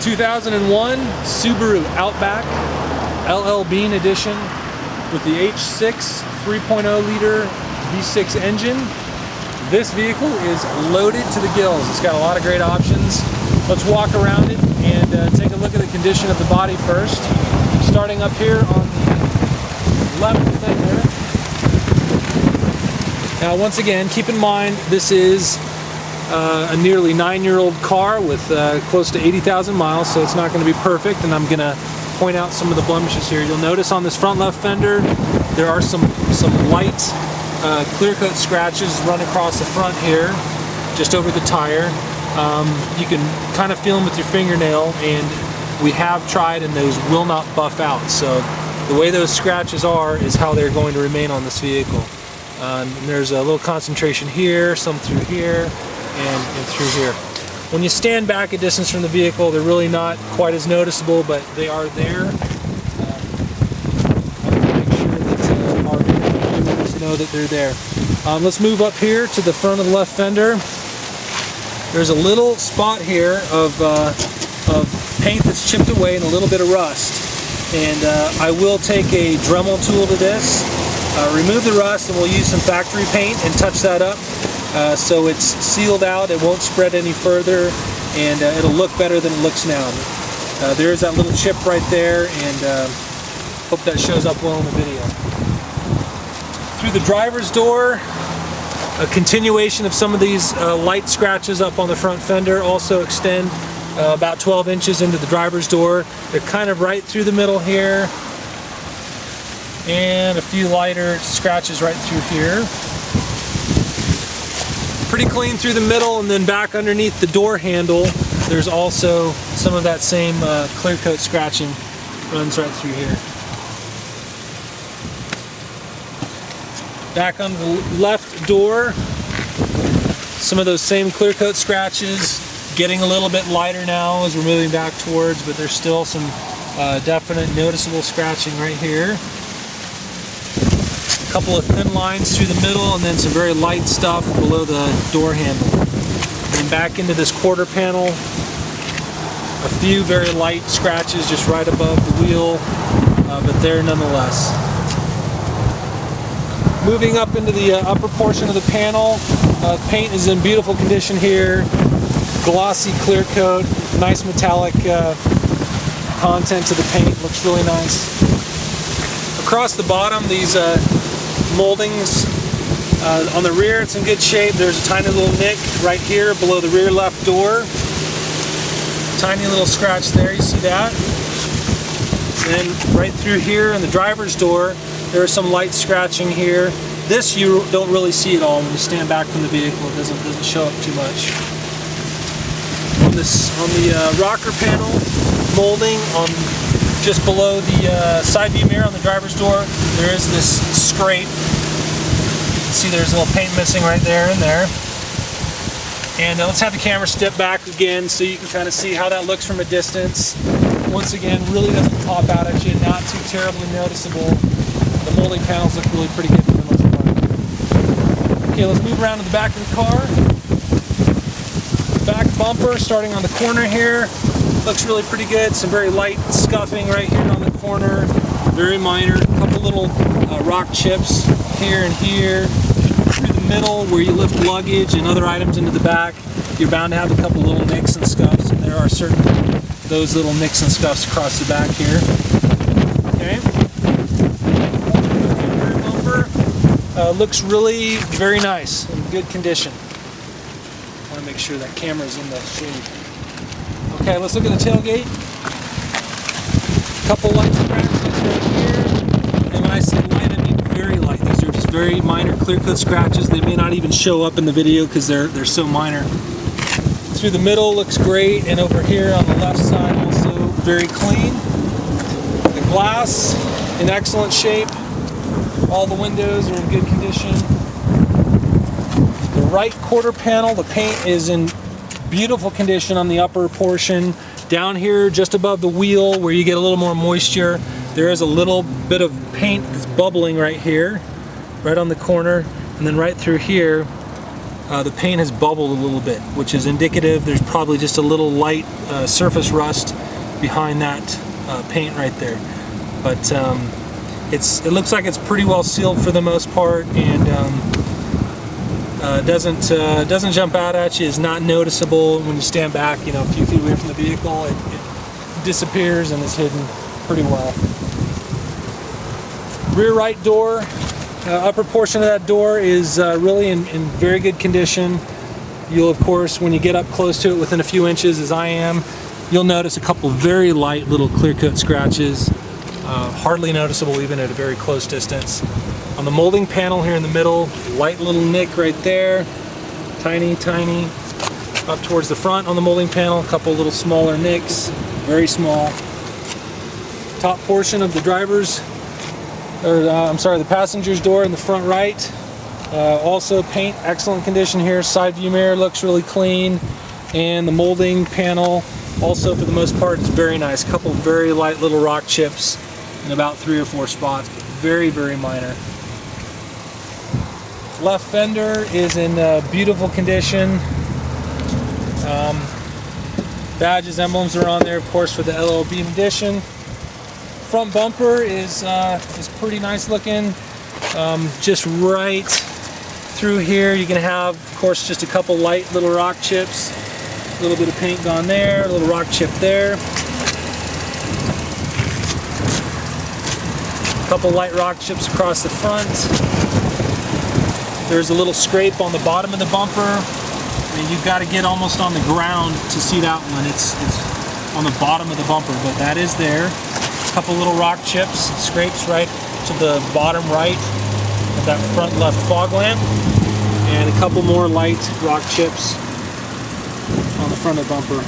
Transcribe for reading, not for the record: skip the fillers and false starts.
2001 Subaru Outback LL Bean edition with the H6 3.0 liter V6 engine. This vehicle is loaded to the gills. It's got a lot of great options. Let's walk around it and take a look at the condition of the body first. Starting up here on the left fender. Now once again, keep in mind this is a nearly 9-year-old car with close to 80,000 miles, so it's not going to be perfect, and I'm going to point out some of the blemishes here. You'll notice on this front left fender there are some light clear coat scratches run across the front here, just over the tire. You can kind of feel them with your fingernail, and we have tried and those will not buff out. So the way those scratches are is how they're going to remain on this vehicle. And there's a little concentration here, some through here, and through here. When you stand back a distance from the vehicle, they're really not quite as noticeable, but they are there. Make sure that our viewers know that they're there. Let's move up here to the front of the left fender. There's a little spot here of paint that's chipped away and a little bit of rust. And I will take a Dremel tool to this, remove the rust, and we'll use some factory paint and touch that up. So it's sealed out, it won't spread any further, and it'll look better than it looks now. There's that little chip right there, and hope that shows up well in the video. Through the driver's door, a continuation of some of these light scratches up on the front fender also extend about 12 inches into the driver's door. They're kind of right through the middle here, and a few lighter scratches right through here. Pretty clean through the middle, and then back underneath the door handle there's also some of that same clear coat scratching runs right through here. Back on the left door, some of those same clear coat scratches, getting a little bit lighter now as we're moving back towards, but there's still some definite noticeable scratching right here. A couple of thin lines through the middle, and then some very light stuff below the door handle. And back into this quarter panel, a few very light scratches just right above the wheel, but there nonetheless. Moving up into the upper portion of the panel, paint is in beautiful condition here. Glossy clear coat, nice metallic content to the paint, looks really nice. Across the bottom, these moldings on the rear, it's in good shape. There's a tiny little nick right here below the rear left door. Tiny little scratch there, you see that? And right through here in the driver's door, there is some light scratching here. This you don't really see at all when you stand back from the vehicle. It doesn't show up too much. On the rocker panel molding just below the side view mirror on the driver's door, there is this scrape. You can see there's a little paint missing right there and there. And let's have the camera step back again so you can kind of see how that looks from a distance. Once again, really doesn't pop out at you, not too terribly noticeable. The molding panels look really pretty good for the most part. Okay, let's move around to the back of the car. Back bumper, starting on the corner here, looks really pretty good. Some very light scuffing right here on the corner, very minor. A couple little rock chips here and here. Through the middle where you lift luggage and other items into the back, you're bound to have a couple little nicks and scuffs, and there are certainly those little nicks and scuffs across the back here. Okay. Rear bumper looks really very nice, in good condition. I want to make sure that camera's in the shade. Okay, let's look at the tailgate. A couple light scratches right here, and when I say light, I mean very light. These are just very minor clear coat scratches. They may not even show up in the video because they're so minor. Through the middle looks great, and over here on the left side also very clean. The glass in excellent shape. All the windows are in good condition. The right quarter panel, the paint is in beautiful condition on the upper portion. Down here just above the wheel where you get a little more moisture, there is a little bit of paint that's bubbling right here, right on the corner, and then right through here the paint has bubbled a little bit, which is indicative there's probably just a little light surface rust behind that paint right there. But it looks like it's pretty well sealed for the most part, and doesn't jump out at you. It's not noticeable when you stand back, you know, a few feet away from the vehicle. It disappears and is hidden pretty well. Rear right door, upper portion of that door is really in very good condition. You'll, of course, when you get up close to it within a few inches, as I am, you'll notice a couple very light little clear coat scratches, hardly noticeable even at a very close distance. On the molding panel here in the middle, light little nick right there, tiny, tiny. Up towards the front on the molding panel, a couple little smaller nicks, very small. Top portion of the the passenger's door in the front right. Also paint, excellent condition here. Side view mirror looks really clean. And the molding panel, also for the most part, is very nice. A couple very light little rock chips in about 3 or 4 spots, but very, very minor. Left fender is in beautiful condition. Badges, emblems are on there, of course, for the LLB edition. Front bumper is pretty nice looking. Just right through here, you can have, of course, just a couple light little rock chips. A little bit of paint gone there, a little rock chip there. A couple light rock chips across the front. There's a little scrape on the bottom of the bumper. I mean, you've got to get almost on the ground to see that one. It's on the bottom of the bumper, but that is there. A couple little rock chips, scrapes right to the bottom right of that front left fog lamp, and a couple more light rock chips on the front of the bumper.